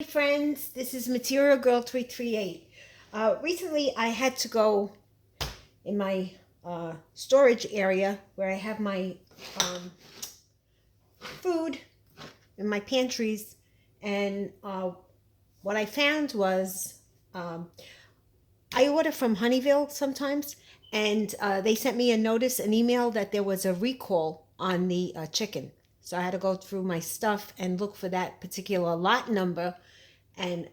Hey friends, this is Material Girl 338. Recently I had to go in my storage area where I have my food in my pantries, and what I found was I order from Honeyville sometimes, and they sent me a notice, an email that there was a recall on the chicken. So I had to go through my stuff and look for that particular lot number and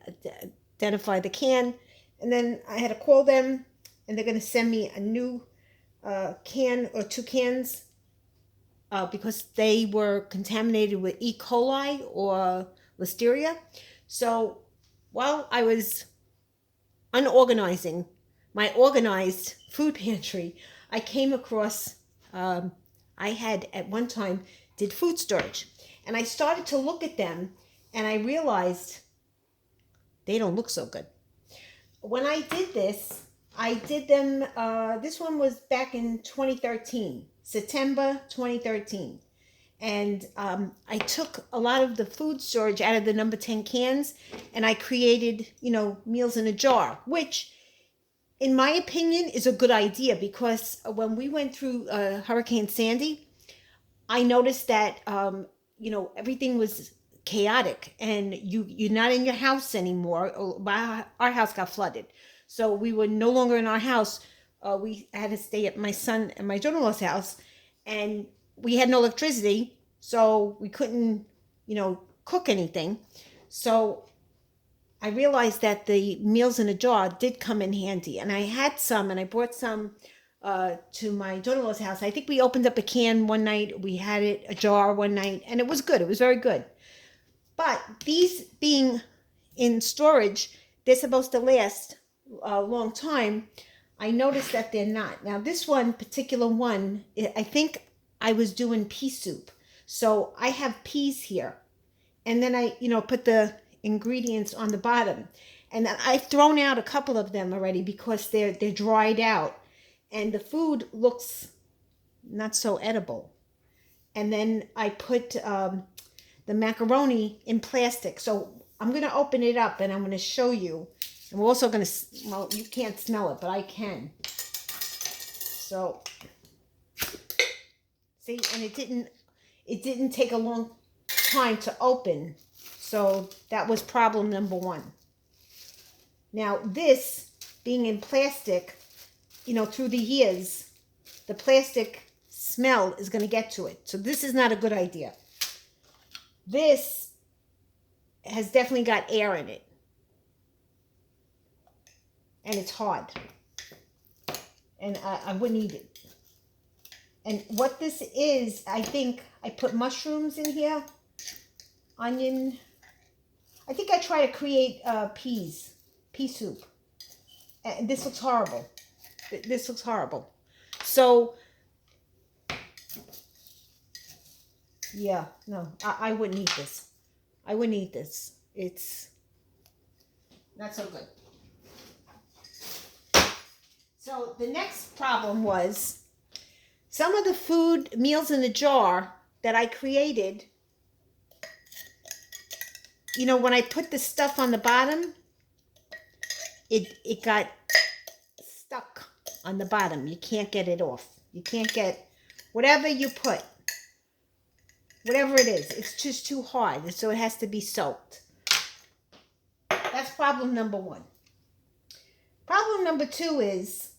identify the can. And then I had to call them, and they're going to send me a new can or two cans because they were contaminated with E. coli or listeria. So while I was unorganizing my organized food pantry, I came across, I had at one time did food storage, and I started to look at them, and I realized they don't look so good. When I did this, I did them, this one was back in 2013, September 2013. And I took a lot of the food storage out of the number 10 cans, and I created, meals in a jar, which in my opinion is a good idea, because when we went through Hurricane Sandy, I noticed that, everything was chaotic, and you're not in your house anymore. Our house got flooded. So we were no longer in our house. We had to stay at my son and my daughter-in-law's house, and we had no electricity, so we couldn't, cook anything. So I realized that the meals in a jar did come in handy, and I had some, and I brought some to my daughter-in-law's house. I think we opened up a can one night. We had it a jar one night, and it was good. It was very good. But these being in storage, they're supposed to last a long time. I noticed that they're not. Now, this one particular one, I think I was doing pea soup. So I have peas here. And then I, put the ingredients on the bottom. And I've thrown out a couple of them already because they're dried out. And the food looks not so edible. And then I put the macaroni in plastic. So I'm going to open it up and I'm going to show you. And we're also going to, well, you can't smell it, but I can. So, see, and it didn't take a long time to open. So that was problem number one. Now this being in plastic, through the years, the plastic smell is going to get to it. So this is not a good idea. This has definitely got air in it. And it's hard. And I wouldn't eat it. And what this is, I think I put mushrooms in here, onion. I think I try to create pea soup. And this looks horrible. This looks horrible. So, yeah, no, I wouldn't eat this. I wouldn't eat this. It's not so good. So the next problem was some of the food meals in a jar that I created. When I put the stuff on the bottom, it got stuck on the bottom. You can't get it off. You can't get whatever you put, whatever it is. It's just too hard, so it has to be soaked. That's problem number one. Problem number two is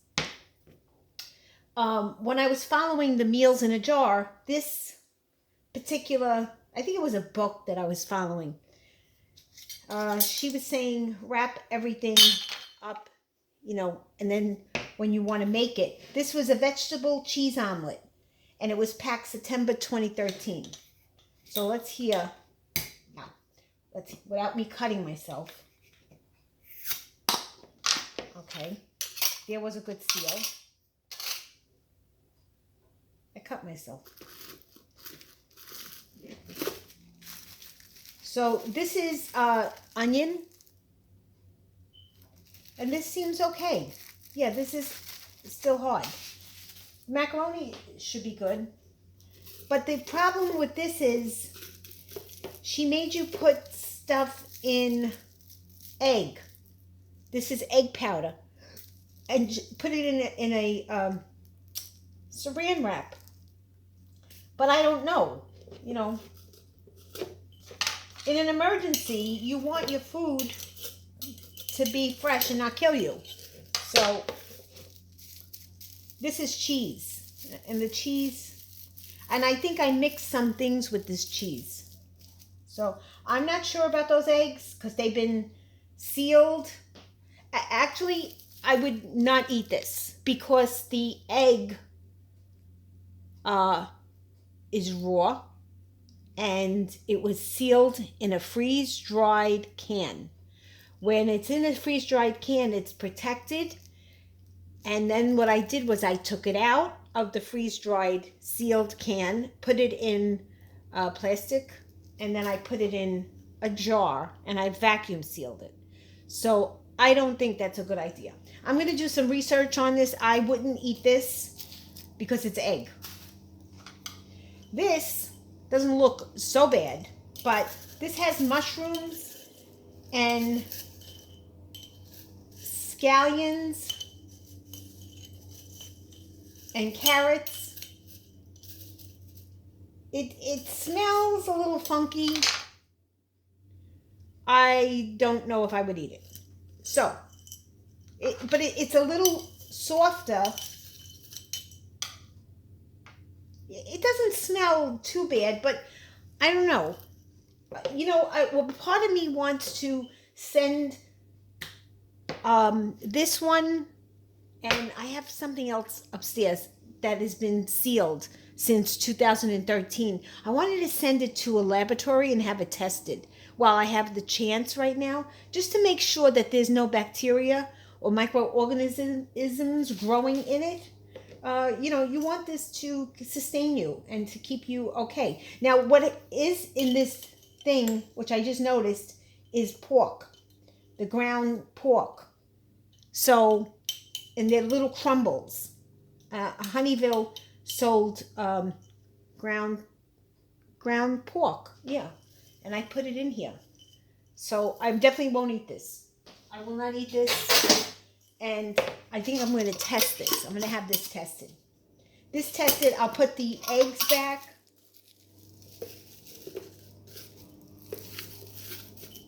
when I was following the meals in a jar, this particular, I think it was a book that I was following. She was saying wrap everything up, and then when you want to make it. This was a vegetable cheese omelet, and it was packed September 2013. So let's hear, now, without me cutting myself. Okay, there was a good seal. I cut myself. So this is onion, and this seems okay. Yeah, this is still hard. Macaroni should be good. But the problem with this is she made you put stuff in egg. This is egg powder. And put it in a saran wrap. But I don't know, you know. In an emergency, you want your food to be fresh and not kill you. So this is cheese. And the cheese, and I think I mixed some things with this cheese. So I'm not sure about those eggs because they've been sealed. Actually, I would not eat this because the egg is raw and it was sealed in a freeze-dried can. When it's in a freeze-dried can, it's protected. And then what I did was I took it out of the freeze-dried sealed can, put it in plastic, and then I put it in a jar and I vacuum sealed it. So I don't think that's a good idea. I'm going to do some research on this. I wouldn't eat this because it's egg. This doesn't look so bad, but this has mushrooms and scallions and carrots. It smells a little funky. I don't know if I would eat it. So, but it's a little softer. It doesn't smell too bad, but I don't know. You know, well, part of me wants to send this one, and I have something else upstairs that has been sealed since 2013. I wanted to send it to a laboratory and have it tested while I have the chance right now, just to make sure that there's no bacteria or microorganisms growing in it. You know, you want this to sustain you and to keep you okay. Now, what it is in this thing, which I just noticed, is pork, the ground pork. So, and they're little crumbles. Honeyville sold ground pork, yeah. And I put it in here. So I definitely won't eat this. I will not eat this. And I think I'm going to test this. I'm going to have this tested. This tested, I'll put the eggs back.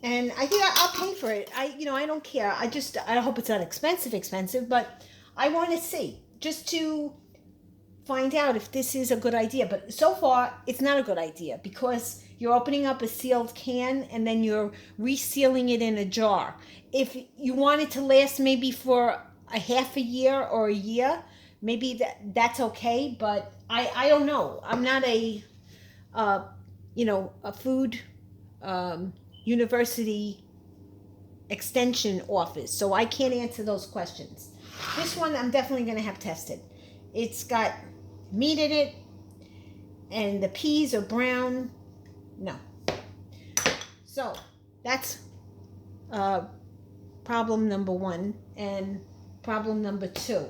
And I think I'll pay for it. I don't care. I hope it's not expensive, but I want to see, just to find out if this is a good idea. But so far, it's not a good idea because you're opening up a sealed can and then you're resealing it in a jar. If you want it to last maybe for a half a year or a year, maybe that's okay. But I don't know. I'm not a food university extension office, so I can't answer those questions. This one I'm definitely going to have tested. It's got meat in it, and the peas are brown. No. So that's problem number 1 and problem number 2.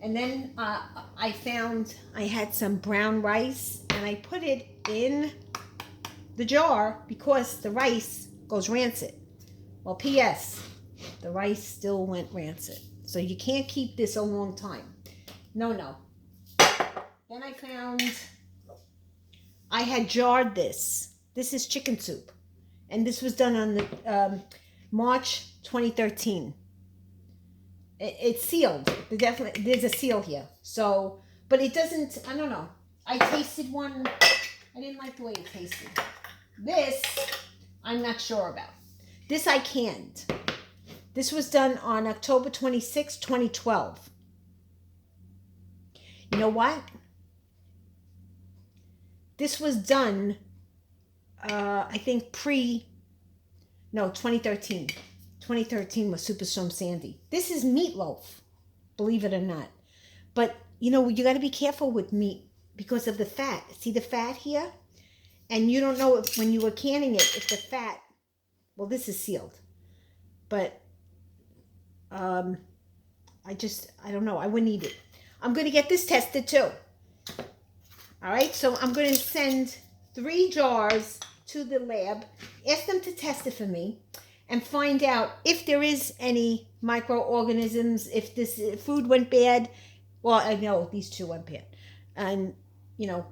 And then I found I had some brown rice and I put it in the jar because the rice goes rancid. Well, P.S. the rice still went rancid. So you can't keep this a long time. No. Then I found I had jarred this. This is chicken soup. And this was done on the March 2013. It's sealed. There's a seal here. So, but it doesn't, I don't know. I tasted one. I didn't like the way it tasted. This, I'm not sure about. This I canned. This was done on October 26, 2012. You know what? This was done, I think 2013. 2013 was Superstorm Sandy. This is meatloaf, believe it or not. But, you got to be careful with meat because of the fat. See the fat here? And you don't know if, when you were canning it, if the fat, well, this is sealed. But I don't know. I wouldn't eat it. I'm going to get this tested too. All right, so I'm going to send 3 jars to the lab, ask them to test it for me, and find out if there is any microorganisms, if this food went bad. Well, I know these two went bad. And, you know,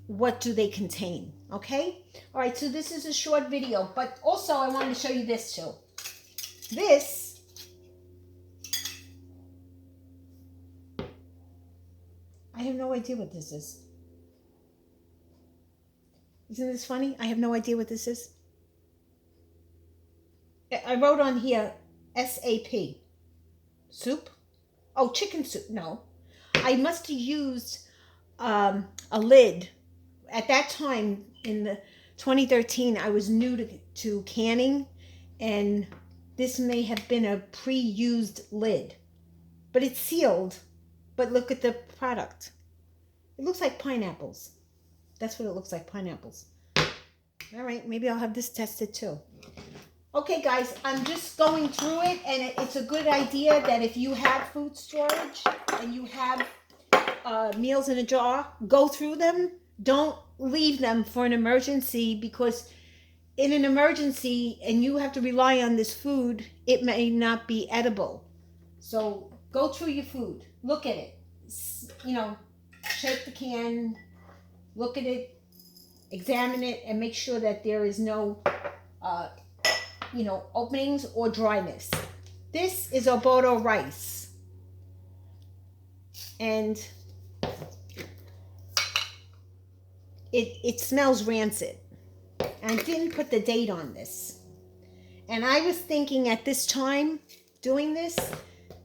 what do they contain, okay? All right, so this is a short video, but also I wanted to show you this too. This I have no idea what this is. Isn't this funny? I have no idea what this is. I wrote on here SAP. Soup? Oh, chicken soup. No. I must have used a lid. At that time, in the 2013, I was new to canning, and this may have been a pre-used lid. But it's sealed. But look at the product. It looks like pineapples. That's what it looks like, pineapples. All right, maybe I'll have this tested too. Okay, guys, I'm just going through it, and it's a good idea that if you have food storage and you have meals in a jar, go through them. Don't leave them for an emergency, because in an emergency and you have to rely on this food, it may not be edible. So go through your food. Look at it. You know, shake the can, look at it, examine it, and make sure that there is no openings or dryness. This is oboto rice, and it smells rancid. And I didn't put the date on this, and I was thinking at this time doing this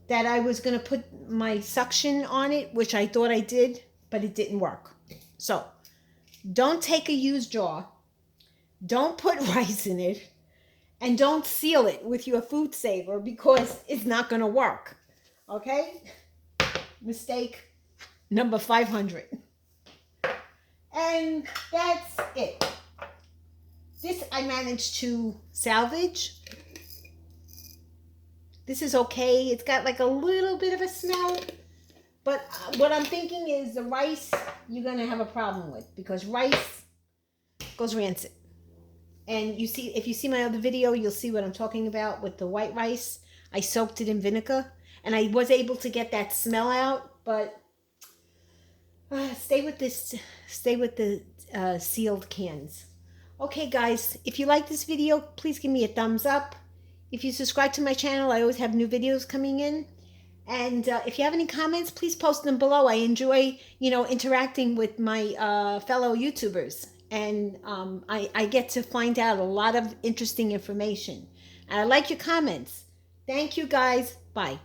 that I was going to put my suction on it, which I thought I did, but it didn't work. So don't take a used jar, don't put rice in it, and don't seal it with your food saver, because it's not going to work. Okay? Mistake number 500. And that's it. This I managed to salvage. This is okay. It's got like a little bit of a smell. But what I'm thinking is the rice you're going to have a problem with, because rice goes rancid. And you see, if you see my other video, you'll see what I'm talking about with the white rice. I soaked it in vinegar, and I was able to get that smell out, but stay with the sealed cans. Okay, guys, if you like this video, please give me a thumbs up. If you subscribe to my channel, I always have new videos coming in. And if you have any comments, please post them below. I enjoy, interacting with my fellow YouTubers. And I get to find out a lot of interesting information. And I like your comments. Thank you, guys. Bye.